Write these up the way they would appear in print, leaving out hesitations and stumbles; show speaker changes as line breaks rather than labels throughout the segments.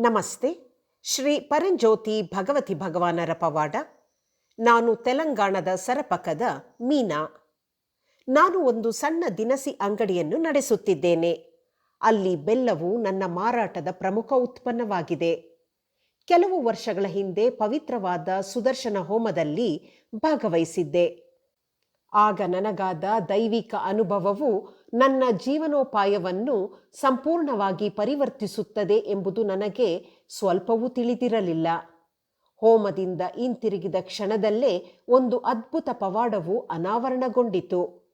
ನಮಸ್ತೆ. ಶ್ರೀ ಪರಂಜ್ಯೋತಿ ಭಗವತಿ ಭಗವಾನರ ಪವಾಡ. ನಾನು ತೆಲಂಗಾಣದ ಸರಪಕದ ಮೀನಾ. ನಾನು ಒಂದು ಸಣ್ಣ ದಿನಸಿ ಅಂಗಡಿಯನ್ನು ನಡೆಸುತ್ತಿದ್ದೇನೆ. ಅಲ್ಲಿ ಬೆಲ್ಲವು ನನ್ನ ಮಾರಾಟದ ಪ್ರಮುಖ ಉತ್ಪನ್ನವಾಗಿದೆ. ಕೆಲವು ವರ್ಷಗಳ ಹಿಂದೆ ಪವಿತ್ರವಾದ ಸುದರ್ಶನ ಹೋಮದಲ್ಲಿ ಭಾಗವಹಿಸಿದ್ದೆ. ಆಗ ನನಗಾದ ದೈವಿಕ ಅನುಭವವು ನನ್ನ ಜೀವನೋಪಾಯವನ್ನು ಸಂಪೂರ್ಣವಾಗಿ ಪರಿವರ್ತಿಸುತ್ತದೆ ಎಂಬುದು ನನಗೆ ಸ್ವಲ್ಪವೂ ತಿಳಿದಿರಲಿಲ್ಲ. ಹೋಮದಿಂದ ಹಿಂತಿರುಗಿದ ಕ್ಷಣದಲ್ಲೇ ಒಂದು ಅದ್ಭುತ ಪವಾಡವು ಅನಾವರಣಗೊಂಡಿತು.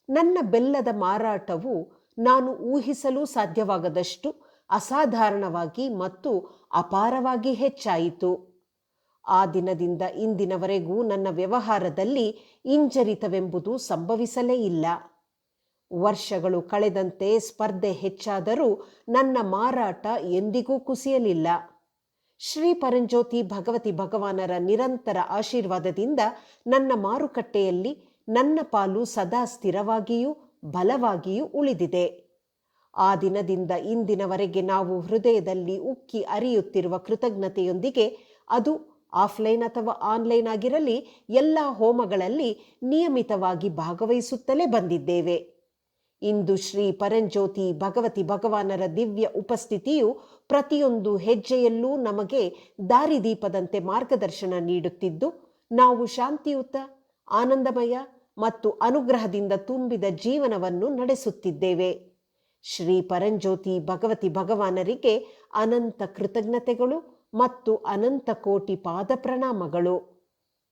ನನ್ನ ಬೆಲ್ಲದ ಮಾರಾಟವು ನಾನು ಊಹಿಸಲು ಸಾಧ್ಯವಾಗದಷ್ಟು ಅಸಾಧಾರಣವಾಗಿ ಮತ್ತು ಅಪಾರವಾಗಿ ಹೆಚ್ಚಾಯಿತು. ಆ ದಿನದಿಂದ ಇಂದಿನವರೆಗೂ ನನ್ನ ವ್ಯವಹಾರದಲ್ಲಿ ಹಿಂಜರಿತವೆಂಬುದು ಸಂಭವಿಸಲೇ ಇಲ್ಲ. ವರ್ಷಗಳು ಕಳೆದಂತೆ ಸ್ಪರ್ಧೆ ಹೆಚ್ಚಾದರೂ ನನ್ನ ಮಾರಾಟ ಎಂದಿಗೂ ಕುಸಿಯಲಿಲ್ಲ. ಶ್ರೀ ಪರಂಜ್ಯೋತಿ ಭಗವತಿ ಭಗವಾನರ ನಿರಂತರ ಆಶೀರ್ವಾದದಿಂದ ನನ್ನ ಮಾರುಕಟ್ಟೆಯಲ್ಲಿ ನನ್ನ ಪಾಲು ಸದಾ ಸ್ಥಿರವಾಗಿಯೂ ಬಲವಾಗಿಯೂ ಉಳಿದಿದೆ. ಆ ದಿನದಿಂದ ಇಂದಿನವರೆಗೆ ನಾವು ಹೃದಯದಲ್ಲಿ ಉಕ್ಕಿ ಹರಿಯುತ್ತಿರುವ ಕೃತಜ್ಞತೆಯೊಂದಿಗೆ, ಅದು ಆಫ್ಲೈನ್ ಅಥವಾ ಆನ್ಲೈನ್ ಆಗಿರಲಿ, ಎಲ್ಲ ಹೋಮಗಳಲ್ಲಿ ನಿಯಮಿತವಾಗಿ ಭಾಗವಹಿಸುತ್ತಲೇ ಬಂದಿದ್ದೇವೆ. ಇಂದು ಶ್ರೀ ಪರಂಜ್ಯೋತಿ ಭಗವತಿ ಭಗವಾನರ ದಿವ್ಯ ಉಪಸ್ಥಿತಿಯು ಪ್ರತಿಯೊಂದು ಹೆಜ್ಜೆಯಲ್ಲೂ ನಮಗೆ ದಾರಿದೀಪದಂತೆ ಮಾರ್ಗದರ್ಶನ ನೀಡುತ್ತಿದ್ದು, ನಾವು ಶಾಂತಿಯುತ, ಆನಂದಮಯ ಮತ್ತು ಅನುಗ್ರಹದಿಂದ ತುಂಬಿದ ಜೀವನವನ್ನು ನಡೆಸುತ್ತಿದ್ದೇವೆ. ಶ್ರೀ ಪರಂಜ್ಯೋತಿ ಭಗವತಿ ಭಗವಾನರಿಗೆ ಅನಂತ ಕೃತಜ್ಞತೆಗಳು ಮತ್ತು ಅನಂತ ಕೋಟಿ ಪಾದ ಪ್ರಣಾಮಗಳು.